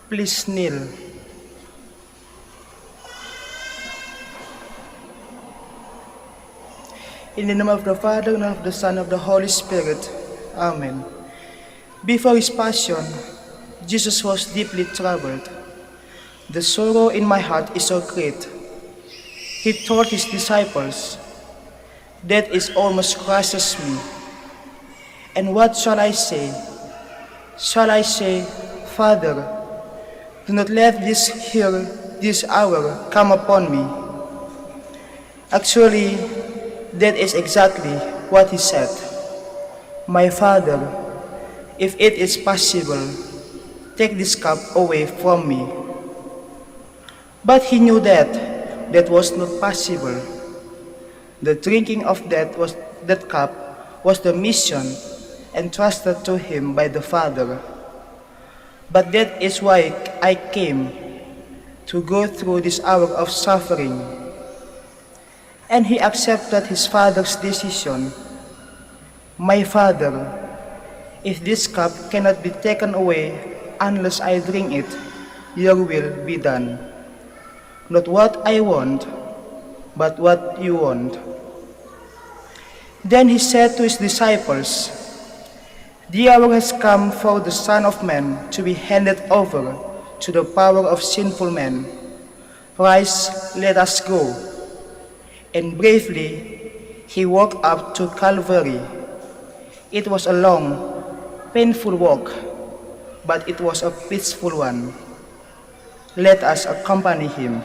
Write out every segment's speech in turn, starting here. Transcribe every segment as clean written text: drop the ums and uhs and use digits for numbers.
Please kneel. In the name of the Father, and of the Son, and of the Holy Spirit. Amen. Before his passion, Jesus was deeply troubled. The sorrow in my heart is so great. He told his disciples, "Death is almost crushes me. And what shall I say? Shall I say, Father, do not let this hour come upon me?" Actually, that is exactly what he said. "My Father, if it is possible, take this cup away from me." But he knew that that was not possible. The drinking of that cup was the mission entrusted to him by the Father. But that is why I came, to go through this hour of suffering. And he accepted his Father's decision. "My Father, if this cup cannot be taken away unless I drink it, your will be done. Not what I want, but what you want." Then he said to his disciples, "The hour has come for the Son of Man to be handed over to the power of sinful men. Rise, let us go." And bravely he walked up to Calvary. It was a long, painful walk, but it was a peaceful one. Let us accompany him.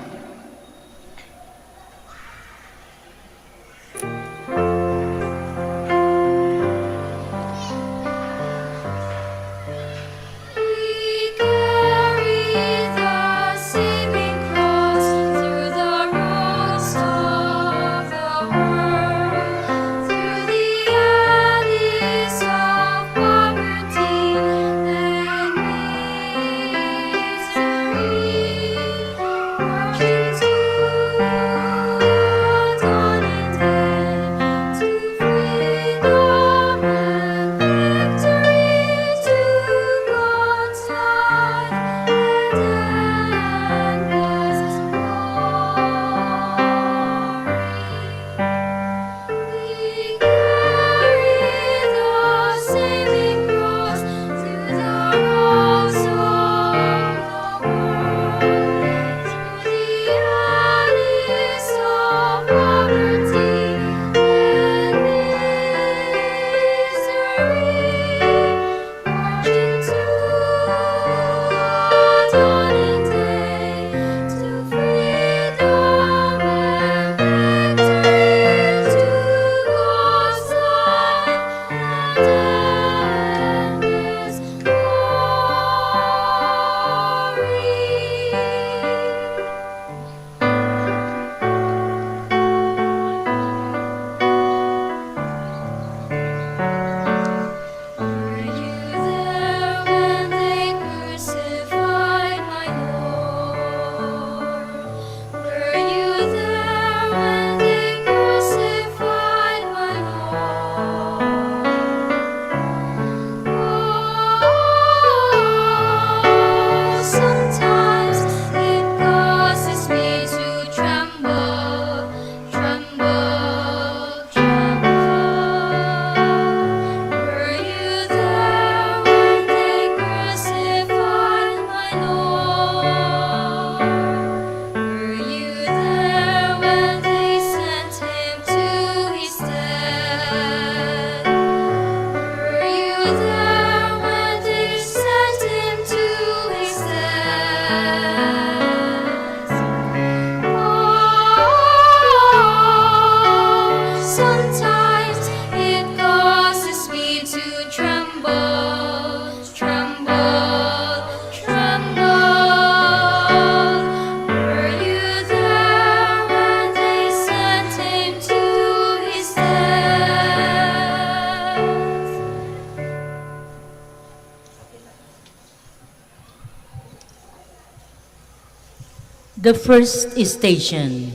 The first station,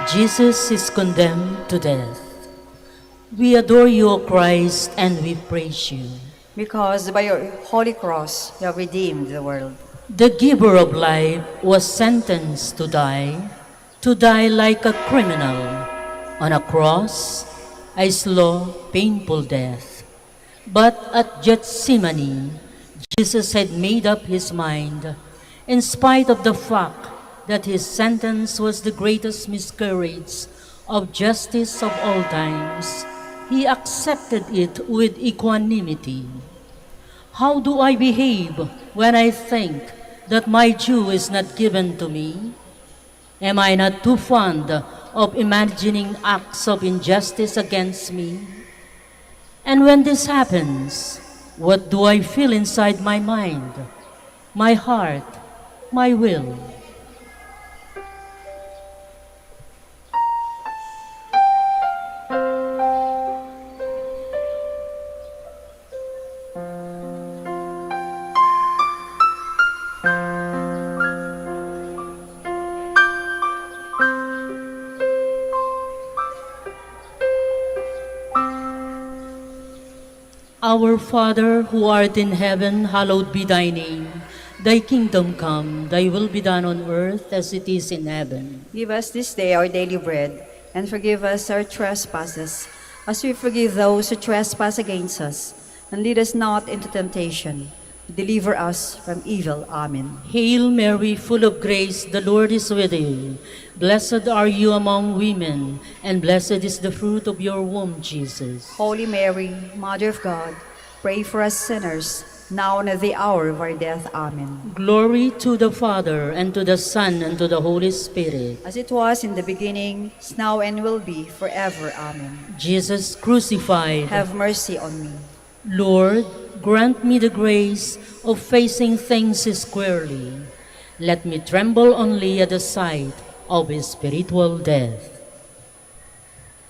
Jesus is condemned to death. We adore you, O Christ, and we praise you. Because by your holy cross you have redeemed the world. The giver of life was sentenced to die like a criminal on a cross, a slow, painful death. But at Gethsemane, Jesus had made up his mind, in spite of the fact that his sentence was the greatest miscarriage of justice of all times. He accepted it with equanimity. How do I behave when I think that my due is not given to me? Am I not too fond of imagining acts of injustice against me? And when this happens, what do I feel inside my mind, my heart, my will? Our Father, who art in heaven, hallowed be thy name. Thy kingdom come, thy will be done on earth as it is in heaven. Give us this day our daily bread, and forgive us our trespasses, as we forgive those who trespass against us. And lead us not into temptation. Deliver us from evil. Amen. Hail Mary, full of grace, the Lord is with you. Blessed are you among women, and blessed is the fruit of your womb, Jesus. Holy Mary, Mother of God, pray for us sinners, now and at the hour of our death. Amen. Glory to the Father, and to the Son, and to the Holy Spirit. As it was in the beginning, is now, and will be forever. Amen. Jesus crucified. Have mercy on me. Lord, grant me the grace of facing things squarely. Let me tremble only at the sight of a spiritual death.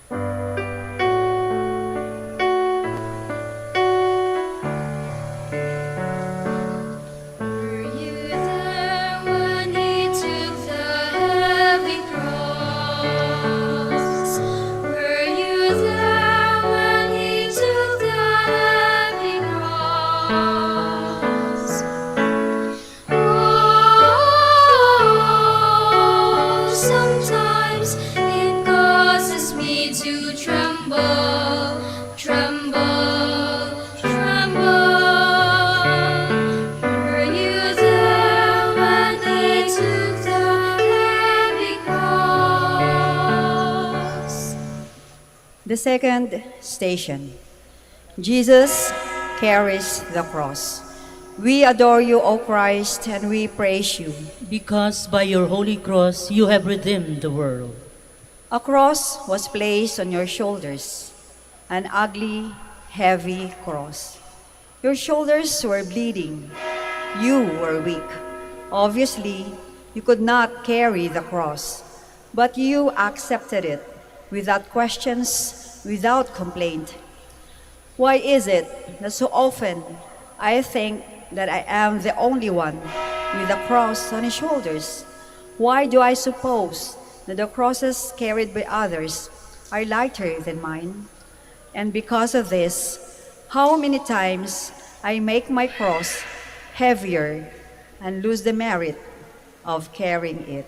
Were you there when he took the heavy cross? Were you there when he took the heavy cross? Oh, sometimes it causes me to tremble, tremble, tremble. Were you there when he took the heavy cross? The second station. Jesus carries the cross. We adore you, O Christ, and we praise you. Because by your holy cross you have redeemed the world. A cross was placed on your shoulders, an ugly, heavy cross. Your shoulders were bleeding. You were weak. Obviously, you could not carry the cross, but you accepted it without questions, without complaint. Why is it that so often I think that I am the only one with a cross on his shoulders? Why do I suppose that the crosses carried by others are lighter than mine? And because of this, how many times I make my cross heavier and lose the merit of carrying it.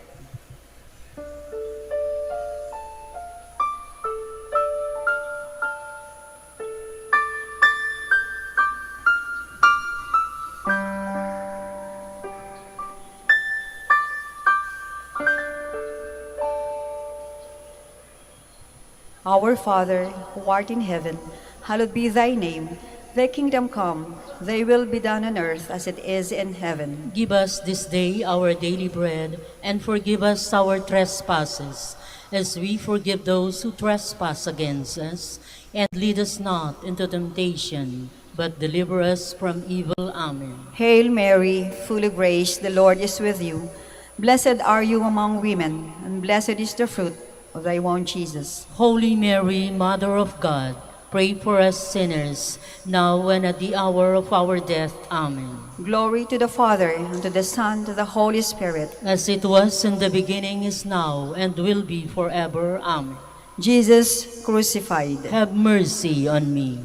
Our Father, who art in heaven, hallowed be thy name. Thy kingdom come, thy will be done on earth as it is in heaven. Give us this day our daily bread, and forgive us our trespasses, as we forgive those who trespass against us. And lead us not into temptation, but deliver us from evil. Amen. Hail Mary, full of grace, the Lord is with you. Blessed are you among women, and blessed is the fruit of thy womb, Jesus. Holy Mary, Mother of God, pray for us sinners, now and at the hour of our death. Amen. Glory to the Father, and to the Son, and to the Holy Spirit. As it was in the beginning, is now, and will be forever. Amen. Jesus crucified. Have mercy on me.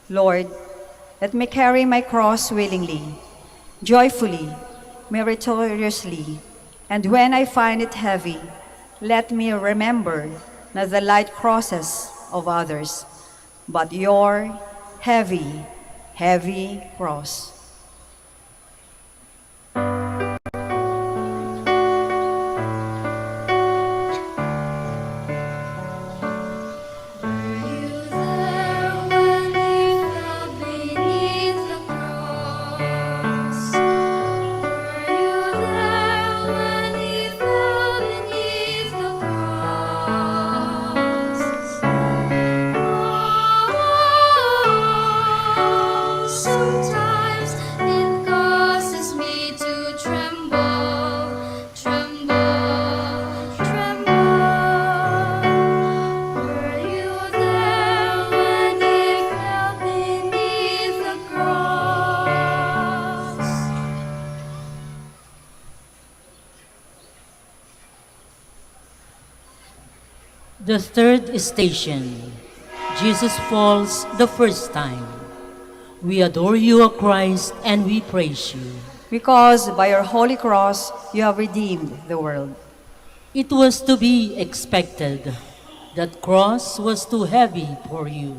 Lord, let me carry my cross willingly, joyfully, meritoriously, and when I find it heavy, let me remember not the light crosses of others, but your heavy, heavy cross. Were you there when he fell beneath the cross? Were you there when he fell beneath the cross? Oh, sometimes it causes me to tremble, tremble, tremble. Were you there when he fell beneath the cross? The third station, Jesus falls the first time. We adore you, O Christ, and we praise you. Because by your holy cross you have redeemed the world. It was to be expected. That cross was too heavy for you.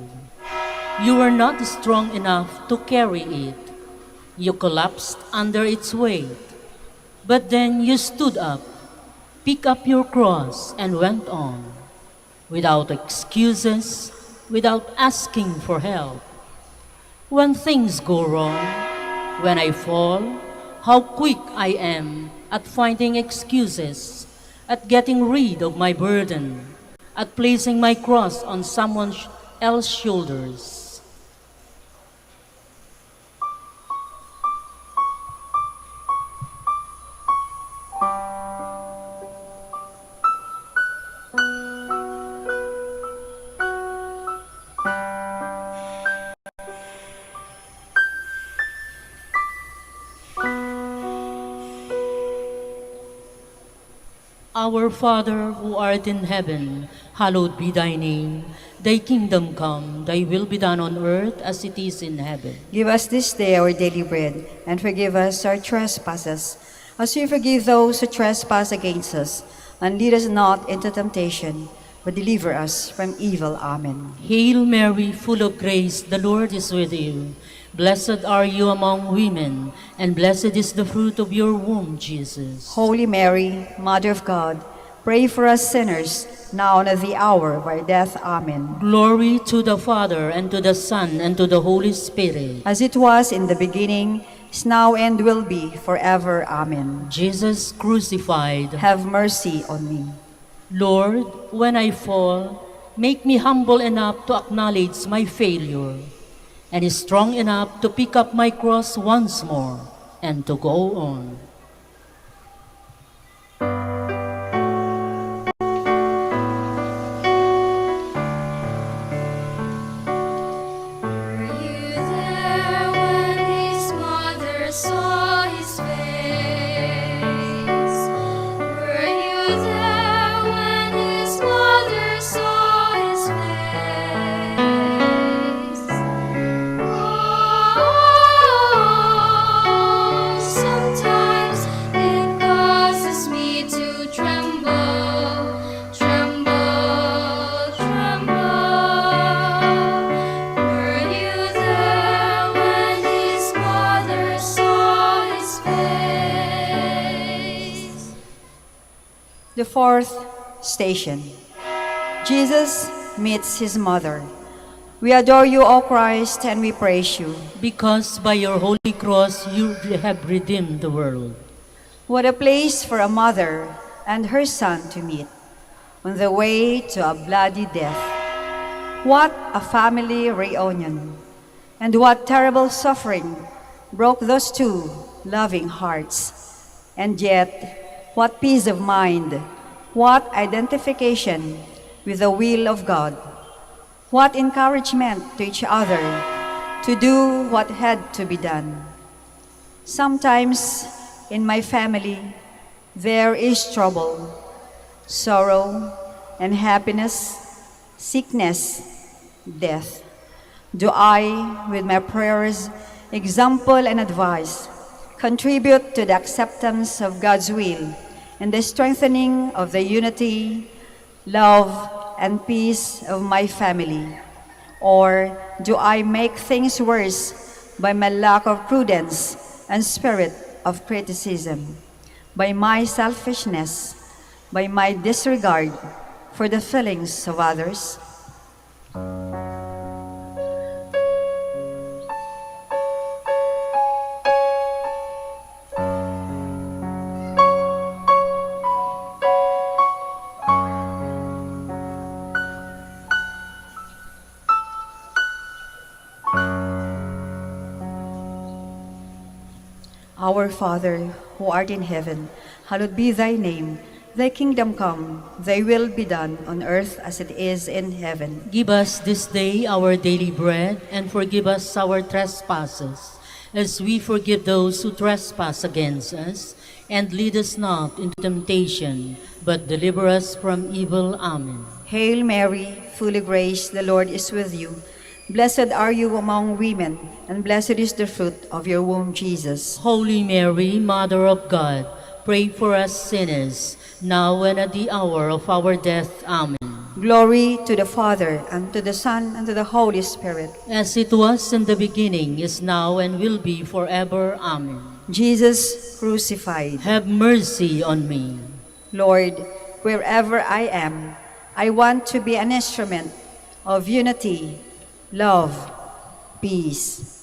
You were not strong enough to carry it. You collapsed under its weight. But then you stood up, picked up your cross, and went on. Without excuses, without asking for help. When things go wrong, when I fall, how quick I am at finding excuses, at getting rid of my burden, at placing my cross on someone else's shoulders. Our Father, who art in heaven, hallowed be thy name. Thy kingdom come, thy will be done on earth as it is in heaven. Give us this day our daily bread, and forgive us our trespasses, as we forgive those who trespass against us. And lead us not into temptation, but deliver us from evil. Amen. Hail Mary, full of grace, the Lord is with you. Blessed are you among women, and blessed is the fruit of your womb, Jesus. Holy Mary, Mother of God, pray for us sinners, now and at the hour of our death. Amen. Glory to the Father, and to the Son, and to the Holy Spirit. As it was in the beginning, is now, and will be forever. Amen. Jesus crucified. Have mercy on me. Lord, when I fall, make me humble enough to acknowledge my failure, and strong enough to pick up my cross once more and to go on. Were you there when his mother saw his face? Were you there when his mother saw his face? Oh, sometimes it causes me to tremble, tremble, tremble. Were you there when his mother saw his face? The fourth station. Jesus meets his mother. We adore you, O Christ, and we praise you. Because by your holy cross you have redeemed the world. What a place for a mother and her son to meet on the way to a bloody death. What a family reunion, and what terrible suffering broke those two loving hearts. And yet, what peace of mind, what identification with the will of God, what encouragement to each other to do what had to be done. Sometimes in my family, there is trouble, sorrow, and happiness, sickness, death. Do I, with my prayers, example, and advice, contribute to the acceptance of God's will and the strengthening of the unity, love, and peace of my family? Or do I make things worse by my lack of prudence and spirit of criticism, by my selfishness, by my disregard for the feelings of others? Our Father, who art in heaven, hallowed be thy name. Thy kingdom come, thy will be done on earth as it is in heaven. Give us this day our daily bread, and forgive us our trespasses, as we forgive those who trespass against us. And lead us not into temptation, but deliver us from evil. Amen. Hail Mary, full of grace, the Lord is with you. Blessed are you among women, and blessed is the fruit of your womb, Jesus. Holy Mary, Mother of God, pray for us sinners, now and at the hour of our death. Amen. Glory to the Father, and to the Son, and to the Holy Spirit. As it was in the beginning, is now, and will be forever. Amen. Jesus crucified. Have mercy on me. Lord, wherever I am, I want to be an instrument of unity, love, peace.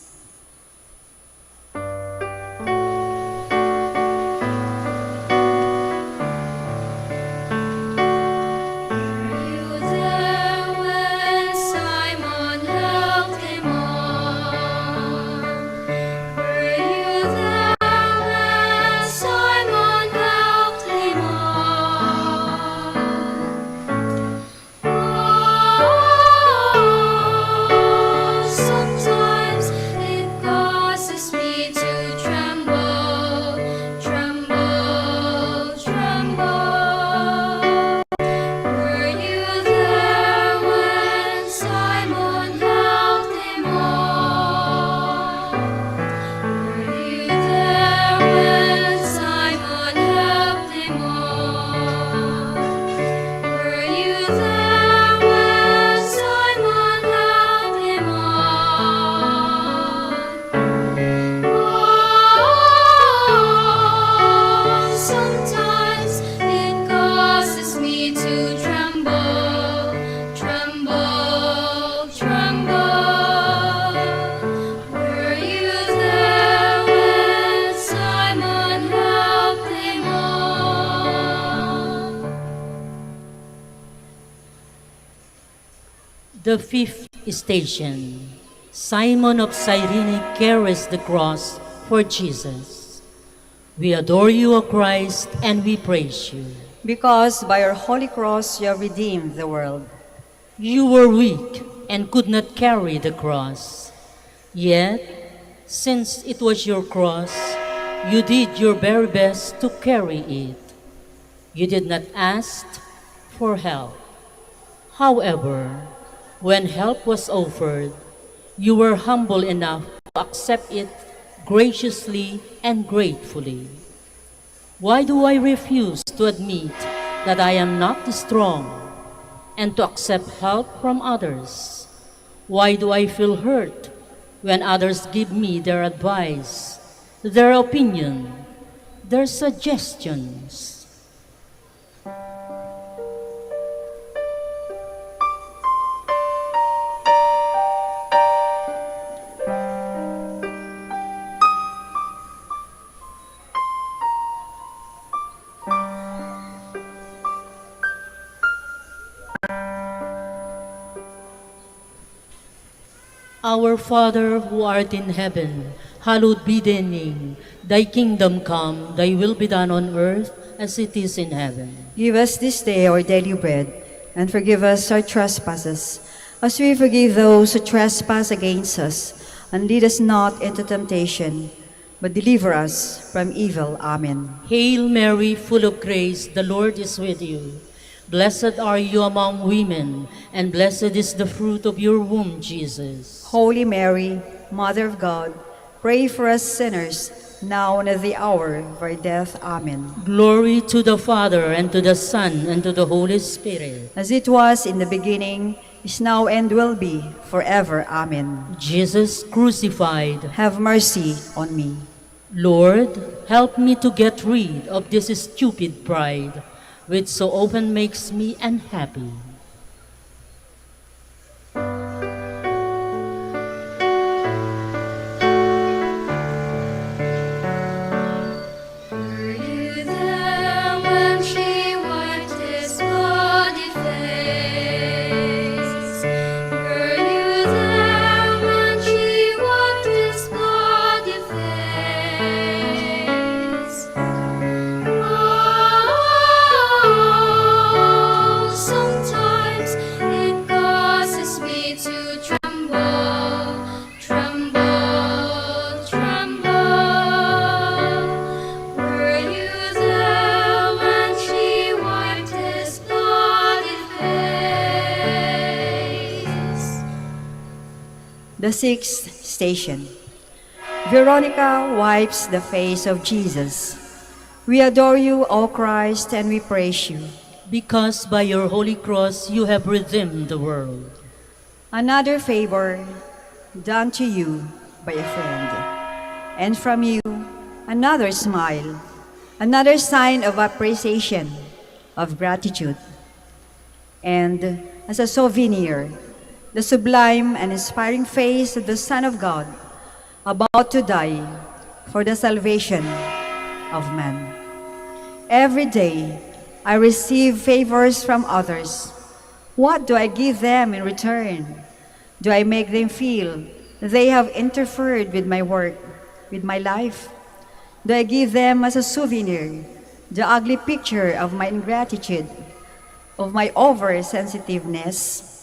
The fifth station. Simon of Cyrene carries the cross for Jesus. We adore you, O Christ, and we praise you. Because by your holy cross you have redeemed the world. You were weak and could not carry the cross. Yet, since it was your cross, you did your very best to carry it. You did not ask for help. However, when help was offered, you were humble enough to accept it graciously and gratefully. Why do I refuse to admit that I am not strong and to accept help from others? Why do I feel hurt when others give me their advice, their opinion, their suggestions? Our Father who art in heaven, hallowed be thy name. Thy kingdom come, thy will be done on earth as it is in heaven. Give us this day our daily bread, and forgive us our trespasses, as we forgive those who trespass against us. And lead us not into temptation, but deliver us from evil. Amen. Hail Mary, full of grace, the Lord is with you. Blessed are you among women, and blessed is the fruit of your womb, Jesus. Holy Mary, Mother of God, pray for us sinners, now and at the hour of our death. Amen. Glory to the Father, and to the Son, and to the Holy Spirit. As it was in the beginning, is now, and will be forever. Amen. Jesus crucified. Have mercy on me. Lord, help me to get rid of this stupid pride, which so often makes me unhappy. Were you there when she wiped his bloody face? Were you there when she wiped his bloody face? Oh, sometimes it causes me to tremble, tremble, tremble. Were you there when she wiped his bloody face? The sixth station. Veronica wipes the face of Jesus. We adore you, O Christ, and we praise you. Because by your holy cross you have redeemed the world. Another favor done to you by a friend, and from you another smile, another sign of appreciation, of gratitude. And as a souvenir, the sublime and inspiring face of the Son of God, about to die for the salvation of man. Every day I receive favors from others. What do I give them in return? Do I make them feel they have interfered with my work, with my life? Do I give them as a souvenir the ugly picture of my ingratitude, of my oversensitiveness?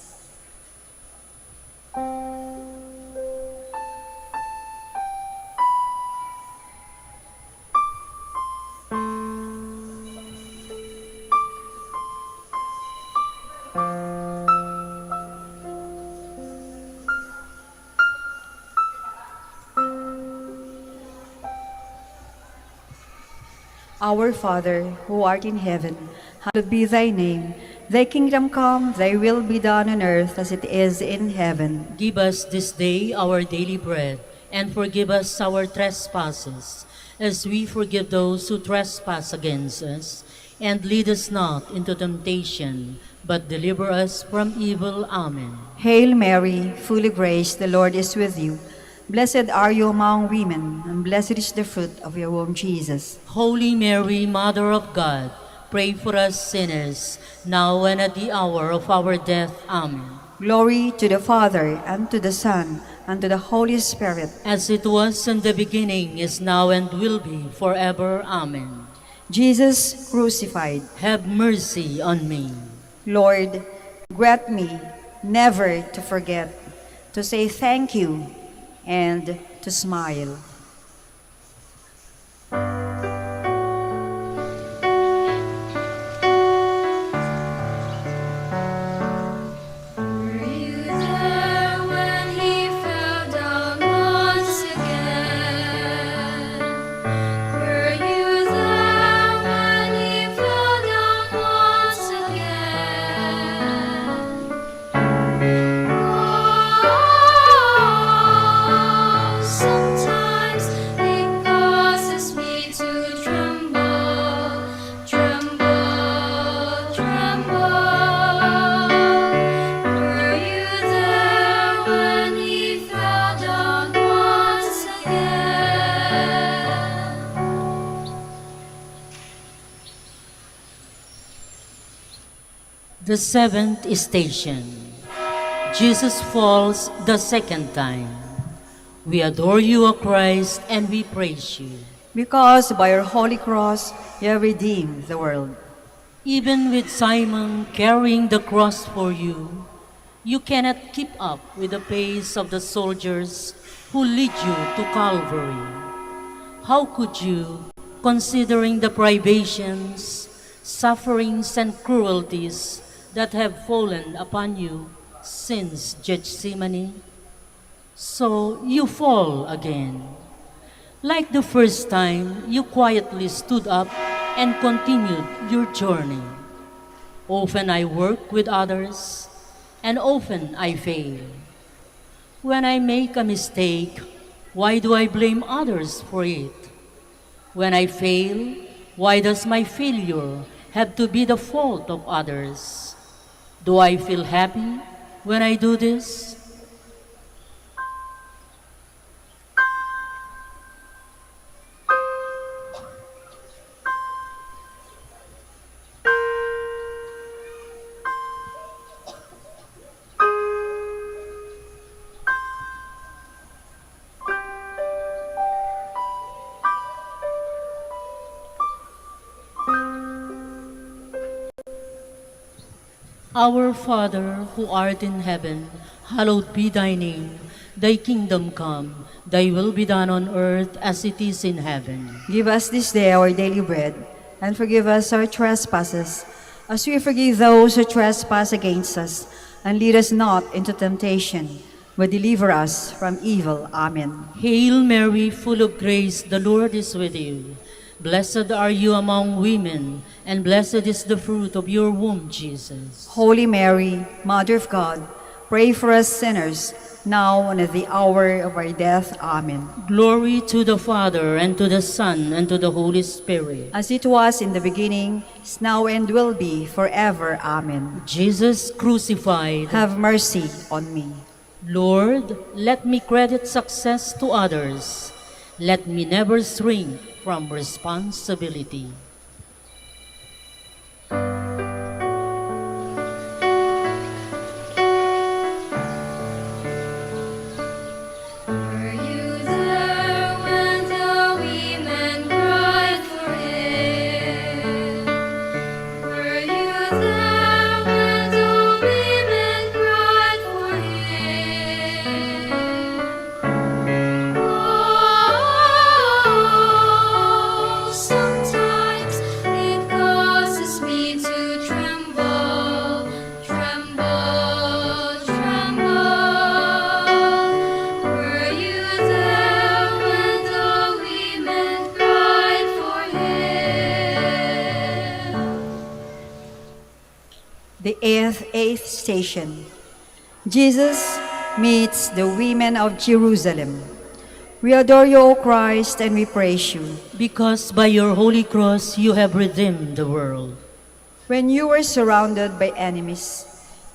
Our Father, who art in heaven, hallowed be thy name. Thy kingdom come, thy will be done on earth as it is in heaven. Give us this day our daily bread, and forgive us our trespasses, as we forgive those who trespass against us. And lead us not into temptation, but deliver us from evil. Amen. Hail Mary, full of grace, the Lord is with you. Blessed are you among women, and blessed is the fruit of your womb, Jesus. Holy Mary, Mother of God, pray for us sinners, now and at the hour of our death. Amen. Glory to the Father, and to the Son, and to the Holy Spirit. As it was in the beginning, is now, and will be forever. Amen. Jesus crucified. Have mercy on me. Lord, grant me never to forget to say thank you and to smile. Were you there when he fell down once again? Were you there when he fell down once again? Oh, sometimes it causes me to tremble, tremble, tremble. Were you there when he fell down once again? The seventh station. Jesus falls the second time. We adore you, O Christ, and we praise you. Because by your holy cross you have redeemed the world. Even with Simon carrying the cross for you, you cannot keep up with the pace of the soldiers who lead you to Calvary. How could you, considering the privations, sufferings, and cruelties that have fallen upon you since Gethsemane? So you fall again. Like the first time, you quietly stood up and continued your journey. Often I work with others, and often I fail. When I make a mistake, why do I blame others for it? When I fail, why does my failure have to be the fault of others? Do I feel happy when I do this? Our Father, who art in heaven, hallowed be thy name. Thy kingdom come, thy will be done on earth as it is in heaven. Give us this day our daily bread, and forgive us our trespasses, as we forgive those who trespass against us. And lead us not into temptation, but deliver us from evil. Amen. Hail Mary, full of grace, the Lord is with you. Blessed are you among women, and blessed is the fruit of your womb, Jesus. Holy Mary, Mother of God, pray for us sinners, now and at the hour of our death. Amen. Glory to the Father, and to the Son, and to the Holy Spirit. As it was in the beginning, is now, and will be forever. Amen. Jesus crucified. Have mercy on me. Lord, let me credit success to others. Let me never shrink from responsibility. Were you there when the women cried for him? Were you there when the women cried for him? Oh, sometimes it causes me to tremble, tremble, tremble. Were you there when the women cried for him? The eighth station. Jesus meets the women of Jerusalem. We adore you, O Christ, and we praise you. Because by your holy cross you have redeemed the world. When you were surrounded by enemies,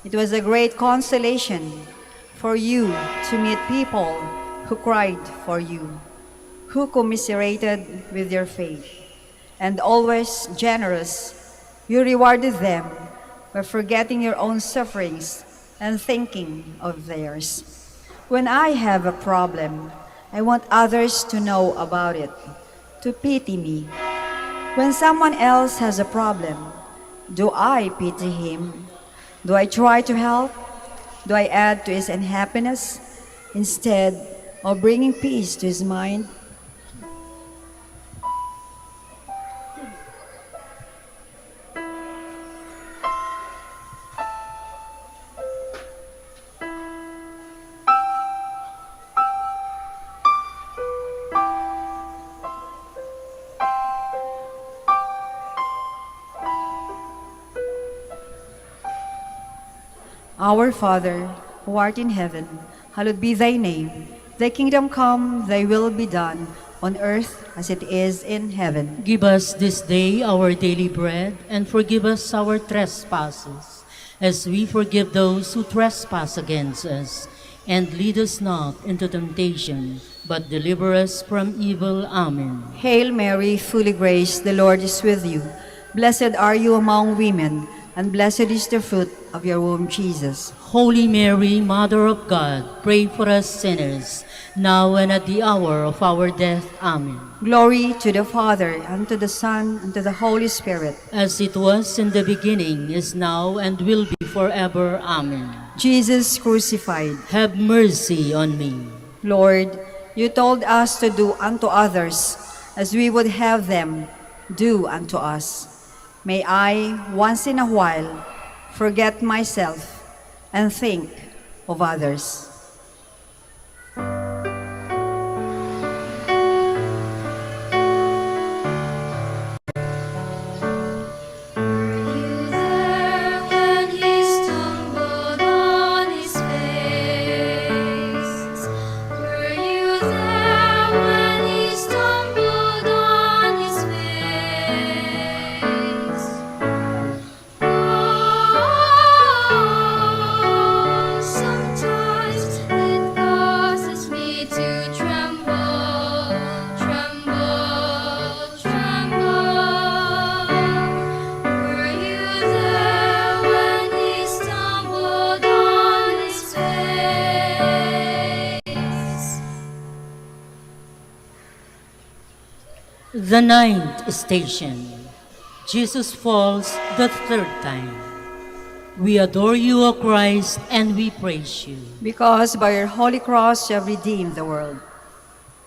it was a great consolation for you to meet people who cried for you, who commiserated with your faith, and always generous, you rewarded them by forgetting your own sufferings and thinking of theirs. When I have a problem, I want others to know about it, to pity me. When someone else has a problem, do I pity him? Do I try to help? Do I add to his unhappiness instead of bringing peace to his mind? Our Father, who art in heaven, hallowed be thy name. Thy kingdom come, thy will be done, on earth as it is in heaven. Give us this day our daily bread, and forgive us our trespasses, as we forgive those who trespass against us. And lead us not into temptation, but deliver us from evil. Amen. Hail Mary, fully graced, the Lord is with you. Blessed are you among women, and blessed is the fruit of your womb, Jesus. Holy Mary, Mother of God, pray for us sinners, now and at the hour of our death. Amen. Glory to the Father, and to the Son, and to the Holy Spirit. As it was in the beginning, is now, and will be forever. Amen. Jesus crucified. Have mercy on me. Lord, you told us to do unto others as we would have them do unto us. May I, once in a while, forget myself and think of others. The ninth station. Jesus falls the third time. We adore you, O Christ, and we praise you. Because by your holy cross you have redeemed the world.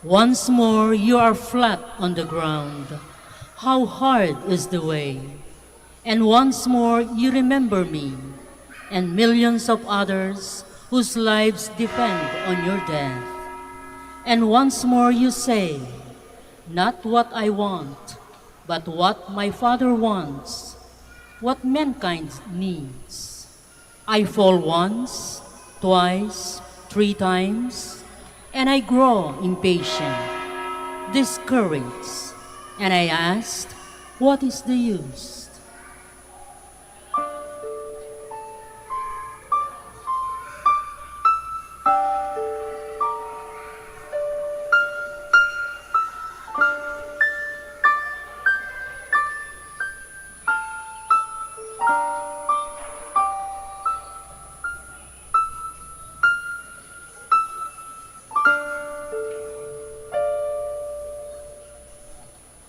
Once more you are flat on the ground. How hard is the way. And once more you remember me and millions of others whose lives depend on your death. And once more you say, not what I want, but what my Father wants, what mankind needs. I fall once, twice, 3 times, and I grow impatient, discouraged, and I asked, what is the use?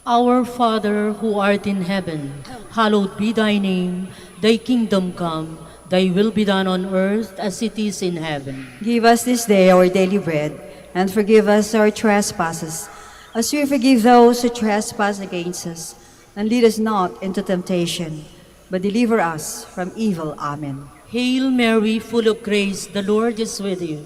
Our Father who art in heaven, hallowed be thy name. Thy kingdom come, thy will be done on earth as it is in heaven. Give us this day our daily bread, and forgive us our trespasses, as we forgive those who trespass against us. And lead us not into temptation, but deliver us from evil. Amen. Hail Mary, full of grace, the Lord is with you.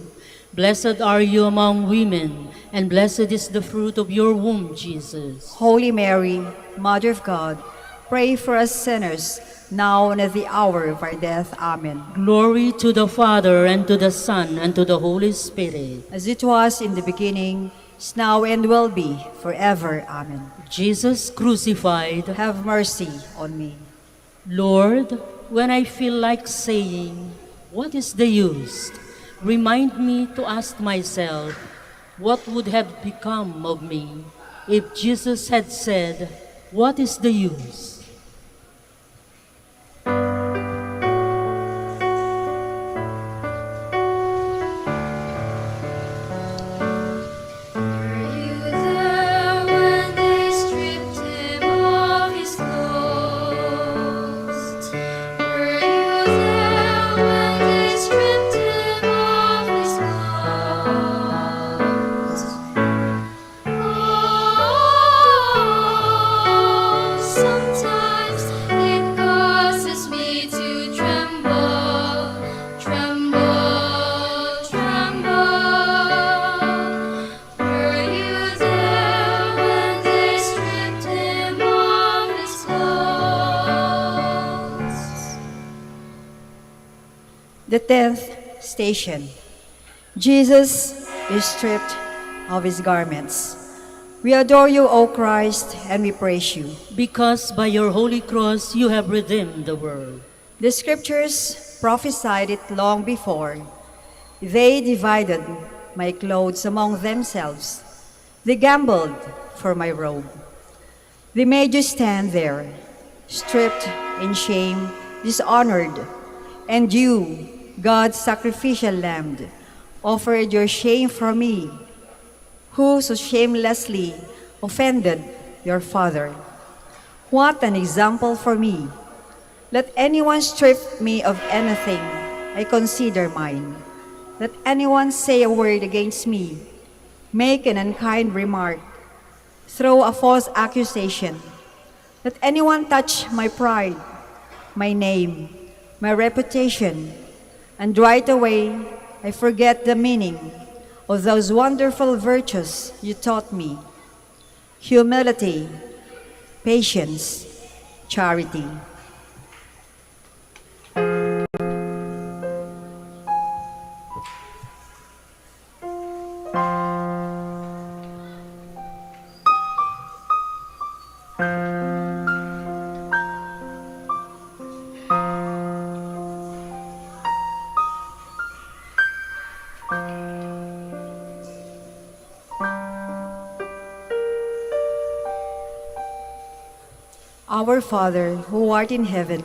Blessed are you among women, and blessed is the fruit of your womb, Jesus. Holy Mary, Mother of God, pray for us sinners, now and at the hour of our death. Amen. Glory to the Father, and to the Son, and to the Holy Spirit. As it was in the beginning, is now, and will be, forever. Amen. Jesus crucified. Have mercy on me. Lord, when I feel like saying, what is the use? Remind me to ask myself, what would have become of me if Jesus had said, what is the use? Were you there when they stripped him of his clothes? Were you there when they stripped him of his clothes? Oh, sometimes it causes me to tremble, tremble, tremble. Were you there when they stripped him of his clothes? The 10th station. Jesus is stripped of his garments. We adore you, O Christ, and we praise you. Because by your holy cross you have redeemed the world. The scriptures prophesied it long before. They divided my clothes among themselves. They gambled for my robe. They made you stand there, stripped in shame, dishonored. And you, God's sacrificial lamb, offered your shame for me, who so shamelessly offended your Father. What an example for me! Let anyone strip me of anything I consider mine. Let anyone say a word against me, make an unkind remark, throw a false accusation. Let anyone touch my pride, my name, my reputation, and right away I forget the meaning of those wonderful virtues you taught me: humility, patience, charity. Our Father, who art in heaven,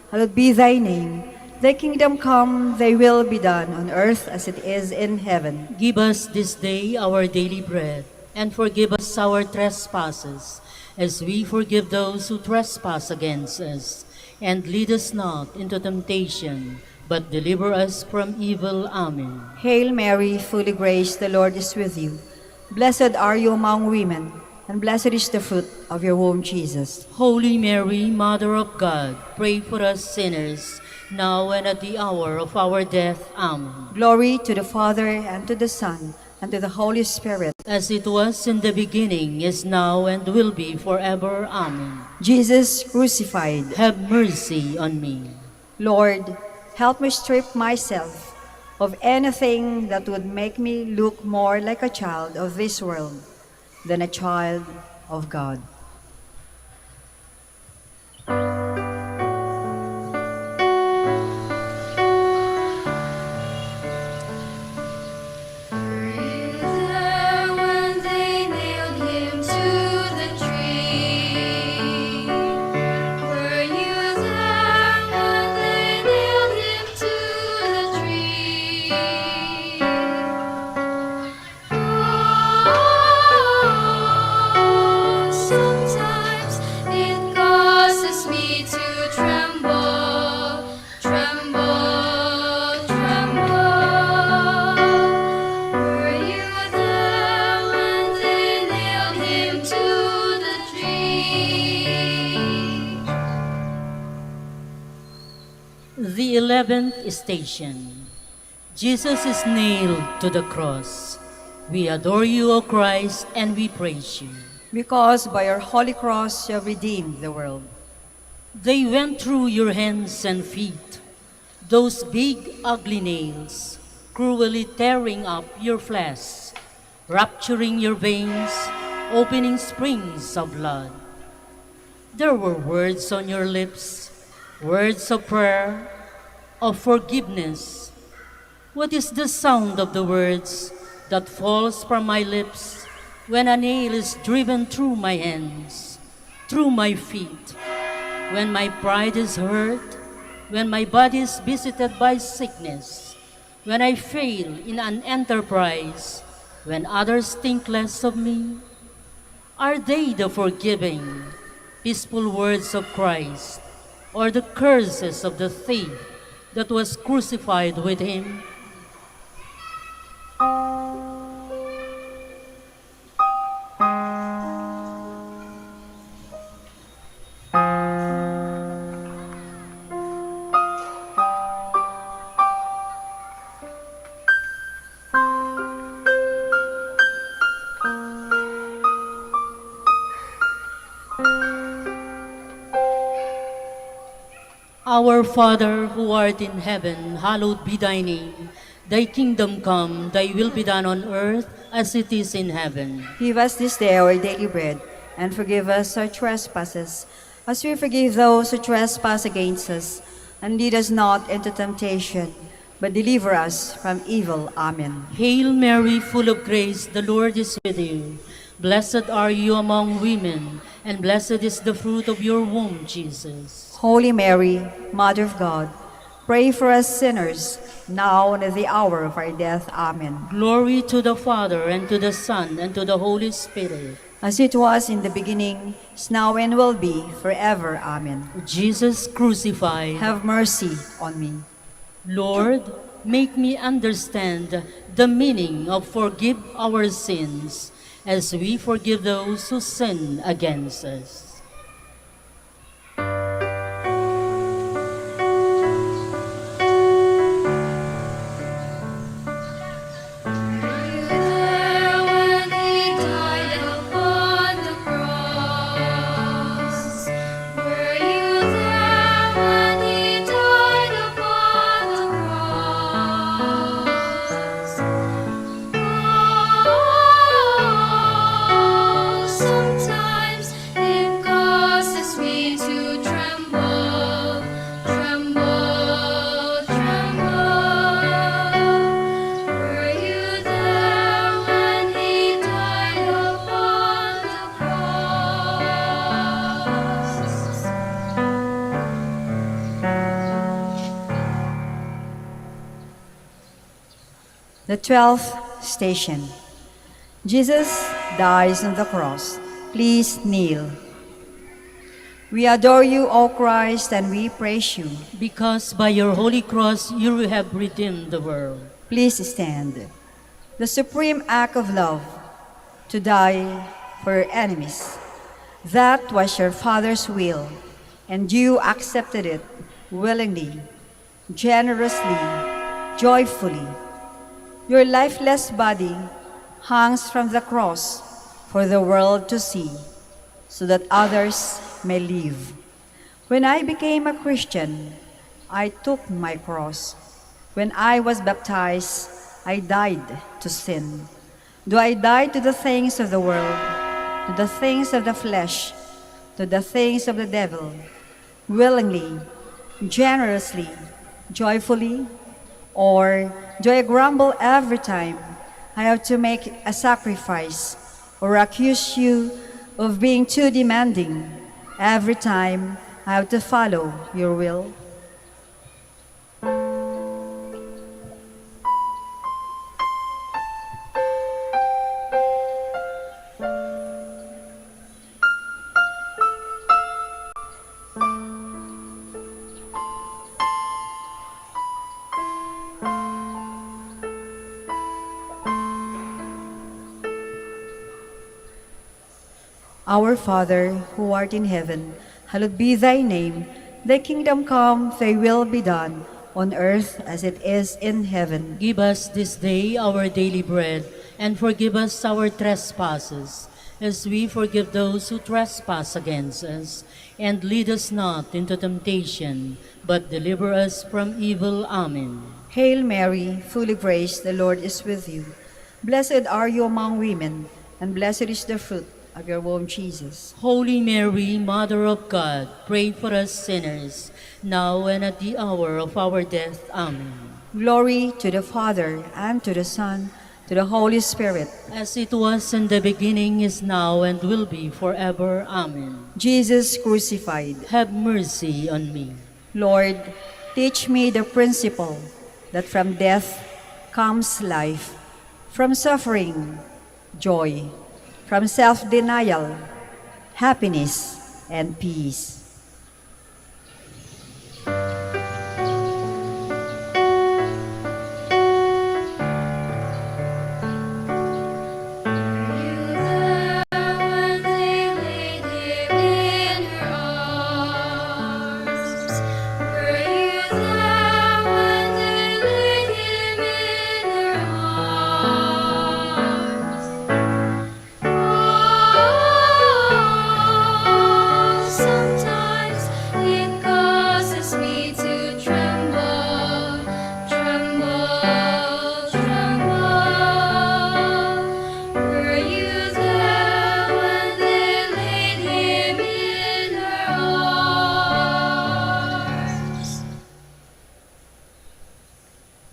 hallowed be thy name. Thy kingdom come, thy will be done on earth as it is in heaven. Give us this day our daily bread, and forgive us our trespasses, as we forgive those who trespass against us. And lead us not into temptation, but deliver us from evil. Amen. Hail Mary, full of grace, the Lord is with you. Blessed are you among women, and blessed is the fruit of your womb, Jesus. Holy Mary, Mother of God, pray for us sinners, now and at the hour of our death. Amen. Glory to the Father, and to the Son, and to the Holy Spirit. As it was in the beginning, is now, and will be forever. Amen. Jesus crucified. Have mercy on me. Lord, help me strip myself of anything that would make me look more like a child of this world than a child of God. When they nailed him to the tree, were you there when they nailed him to the tree? Oh, sometimes it causes me to tremble, tremble, tremble. Were you there when they nailed him to the tree? The 11th station. Jesus is nailed to the cross. We adore you, O Christ, and we praise you. Because by your holy cross you have redeemed the world. They went through your hands and feet, those big ugly nails, cruelly tearing up your flesh, rupturing your veins, opening springs of blood. There were words on your lips, words of prayer, of forgiveness. What is the sound of the words that falls from my lips when a nail is driven through my hands, through my feet, when my pride is hurt, when my body is visited by sickness, when I fail in an enterprise, when others think less of me? Are they the forgiving, peaceful words of Christ, or the curses of the thief that was crucified with him? Our Father, who art in heaven, hallowed be thy name. Thy kingdom come, thy will be done on earth as it is in heaven. Give us this day our daily bread, and forgive us our trespasses, as we forgive those who trespass against us. And lead us not into temptation, but deliver us from evil. Amen. Hail Mary, full of grace, the Lord is with you. Blessed are you among women, and blessed is the fruit of your womb, Jesus. Holy Mary, Mother of God, pray for us sinners, now and at the hour of our death. Amen. Glory to the Father, and to the Son, and to the Holy Spirit. As it was in the beginning, is now, and will be, forever. Amen. Jesus crucified. Have mercy on me. Lord, make me understand the meaning of forgive our sins, as we forgive those who sin against us. Sometimes it causes me to tremble, tremble, tremble. Were you there when he died upon the cross? The 12th station. Jesus dies on the cross. Please kneel. We adore you, O Christ, and we praise you. Because by your holy cross you have redeemed the world. Please stand. The supreme act of love, to die for your enemies. That was your Father's will, and you accepted it willingly, generously, joyfully. Your lifeless body hangs from the cross for the world to see, so that others may live. When I became a Christian, I took my cross. When I was baptized, I died to sin. Do I die to the things of the world, to the things of the flesh, to the things of the devil, willingly, generously, joyfully? Or do I grumble every time I have to make a sacrifice, or accuse you of being too demanding every time I have to follow your will? Our Father, who art in heaven, hallowed be thy name. Thy kingdom come, thy will be done, on earth as it is in heaven. Give us this day our daily bread, and forgive us our trespasses, as we forgive those who trespass against us. And lead us not into temptation, but deliver us from evil. Amen. Hail Mary, full of grace, the Lord is with you. Blessed are you among women, and blessed is the fruit of your womb, Jesus. Holy Mary, Mother of God, pray for us sinners, now and at the hour of our death. Amen. Glory to the Father, and to the Son, to the Holy Spirit. As it was in the beginning, is now, and will be forever. Amen. Jesus crucified. Have mercy on me. Lord, teach me the principle that from death comes life, from suffering, joy, from self-denial, happiness, and peace.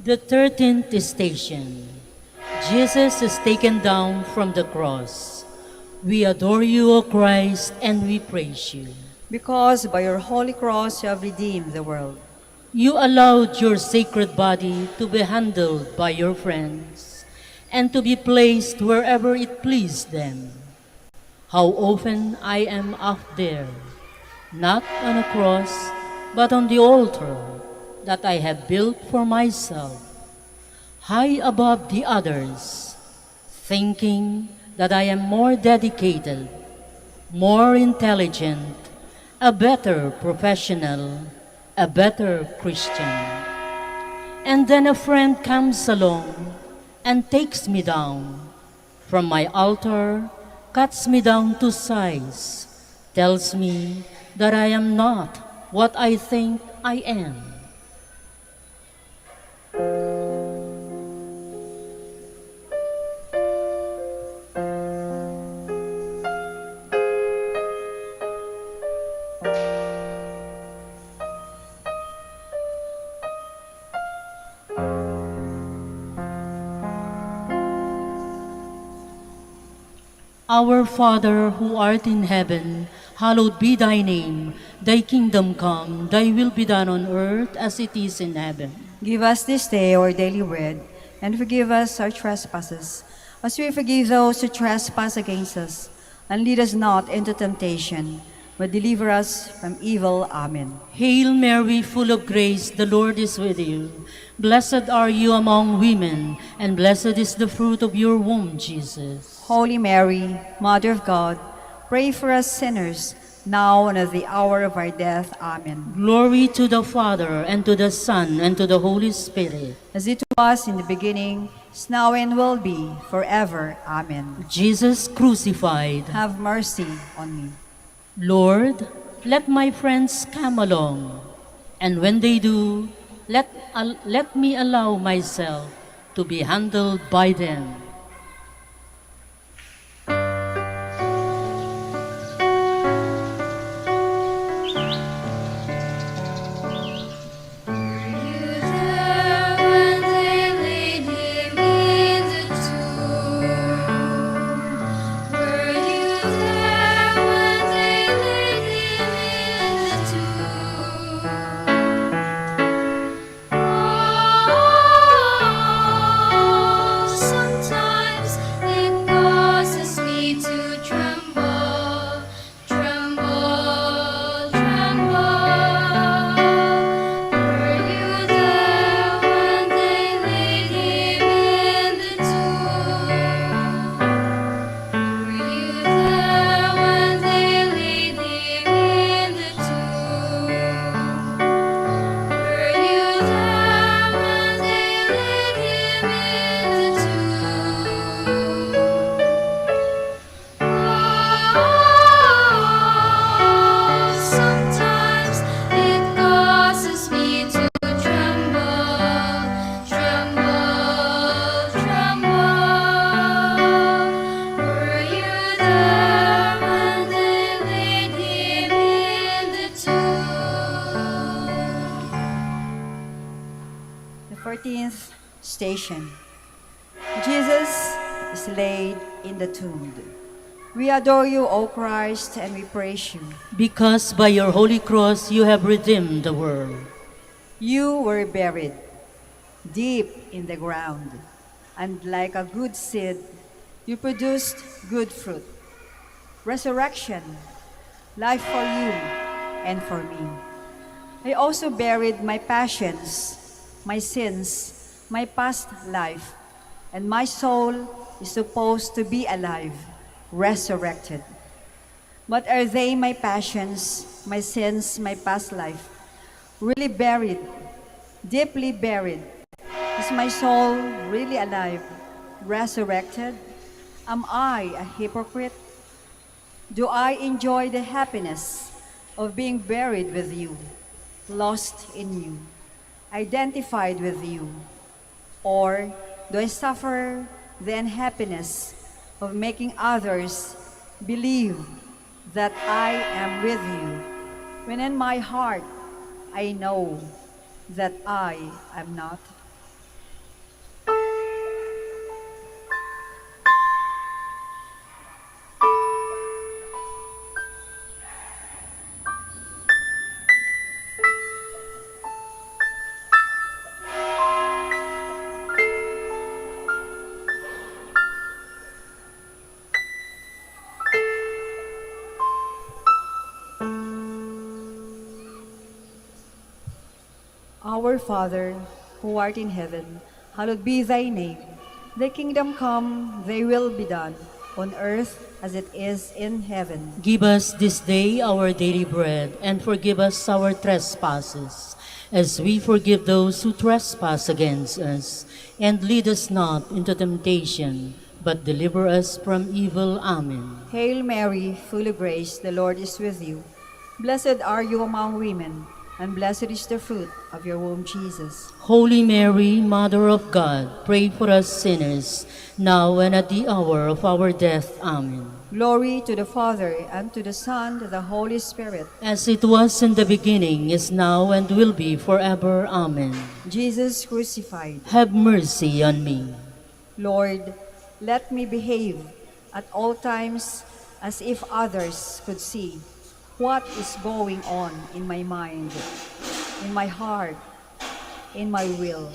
The 13th station. Jesus is taken down from the cross. We adore you, O Christ, and we praise you. Because by your holy cross you have redeemed the world. You allowed your sacred body to be handled by your friends and to be placed wherever it pleased them. How often I am up there, not on a cross, but on the altar that I have built for myself, high above the others, thinking that I am more dedicated, more intelligent, a better professional, a better Christian. And then a friend comes along and takes me down from my altar, cuts me down to size, tells me that I am not what I think I am. Our Father, who art in heaven, hallowed be thy name. Thy kingdom come, thy will be done on earth as it is in heaven. Give us this day our daily bread, and forgive us our trespasses, as we forgive those who trespass against us. And lead us not into temptation, but deliver us from evil. Amen. Hail Mary, full of grace, the Lord is with you. Blessed are you among women, and blessed is the fruit of your womb, Jesus. Holy Mary, Mother of God, pray for us sinners, now and at the hour of our death. Amen. Glory to the Father, and to the Son, and to the Holy Spirit. As it was in the beginning, is now and will be, forever. Amen. Jesus crucified. Have mercy on me. Lord, let my friends come along, and when they do, let me allow myself to be handled by them. The 14th station. Jesus is laid in the tomb. We adore you, O Christ, and we praise you. Because by your holy cross you have redeemed the world. You were buried deep in the ground, and like a good seed, you produced good fruit. Resurrection, life for you and for me. I also buried my passions, my sins, my past life, and my soul is supposed to be alive, resurrected. But are they, my passions, my sins, my past life, really buried, deeply buried? Is my soul really alive, resurrected? Am I a hypocrite? Do I enjoy the happiness of being buried with you, lost in you, identified with you? Or do I suffer the unhappiness of making others believe that I am with you, when in my heart I know that I am not? Our Father, who art in heaven, hallowed be thy name. Thy kingdom come, thy will be done, on earth as it is in heaven. Give us this day our daily bread, and forgive us our trespasses, as we forgive those who trespass against us. And lead us not into temptation, but deliver us from evil. Amen. Hail Mary, full of grace, the Lord is with you. Blessed are you among women, and blessed is the fruit of your womb, Jesus. Holy Mary, Mother of God, pray for us sinners, now and at the hour of our death. Amen. Glory to the Father, and to the Son, and to the Holy Spirit. As it was in the beginning, is now, and will be forever. Amen. Jesus crucified. Have mercy on me. Lord, let me behave at all times as if others could see what is going on in my mind, in my heart, in my will.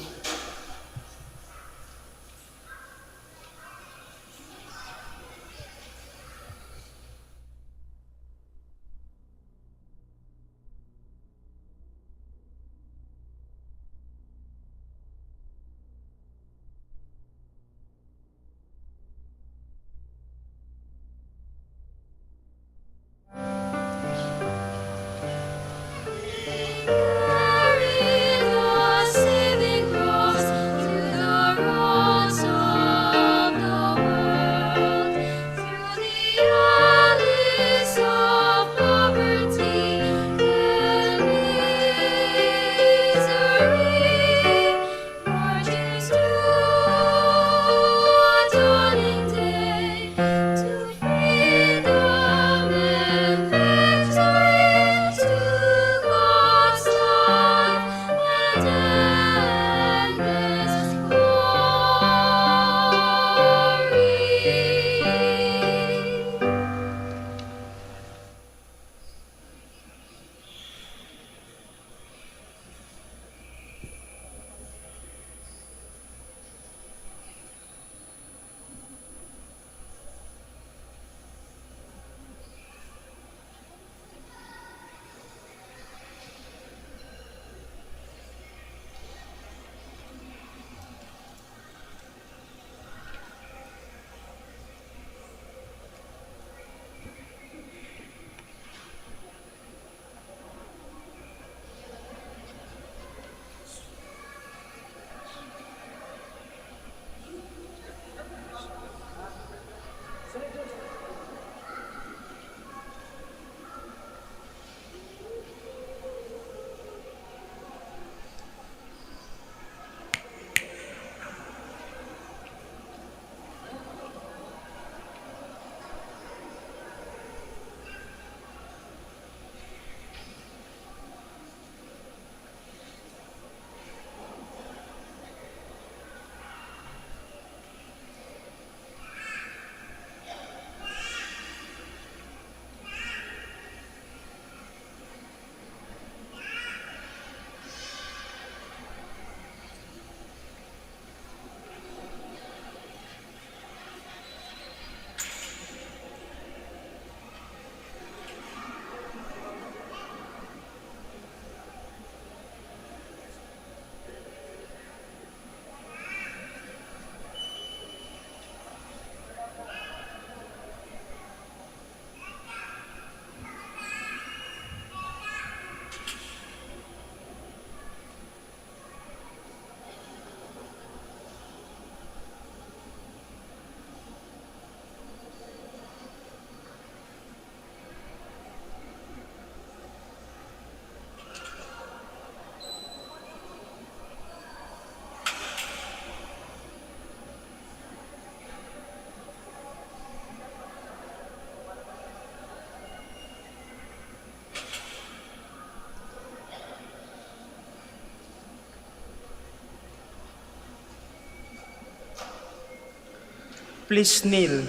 Please kneel.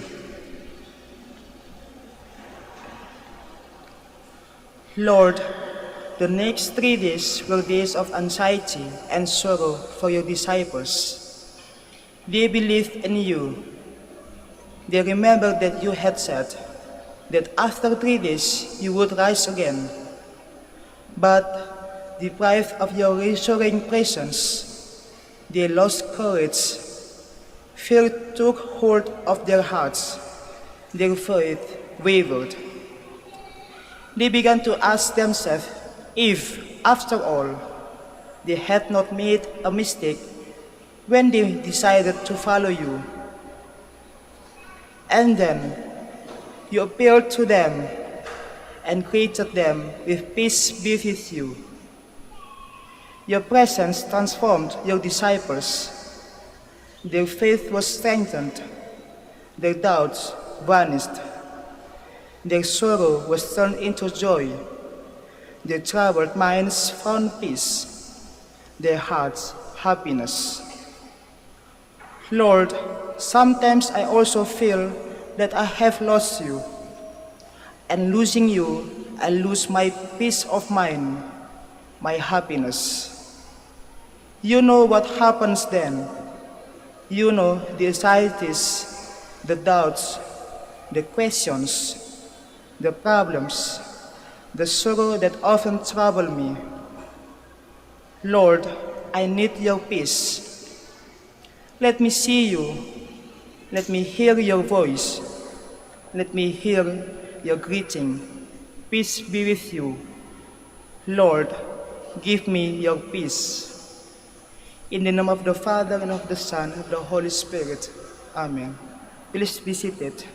Lord, the next 3 days were days of anxiety and sorrow for your disciples. They believed in you. They remembered that you had said that after 3 days you would rise again. But deprived of your reassuring presence, they lost courage. Fear took hold of their hearts. Their faith wavered. They began to ask themselves if, after all, they had not made a mistake when they decided to follow you. And then you appeared to them and greeted them with peace be with you. Your presence transformed your disciples. Their faith was strengthened. Their doubts vanished. Their sorrow was turned into joy. Their troubled minds found peace. Their hearts happiness. Lord, sometimes I also feel that I have lost you. And losing you, I lose my peace of mind, my happiness. You know what happens then. You know the anxieties, the doubts, the questions, the problems, the sorrow that often trouble me. Lord, I need your peace. Let me see you. Let me hear your voice. Let me hear your greeting. Peace be with you. Lord, give me your peace. In the name of the Father, and of the Son, and of the Holy Spirit. Amen. Please be seated.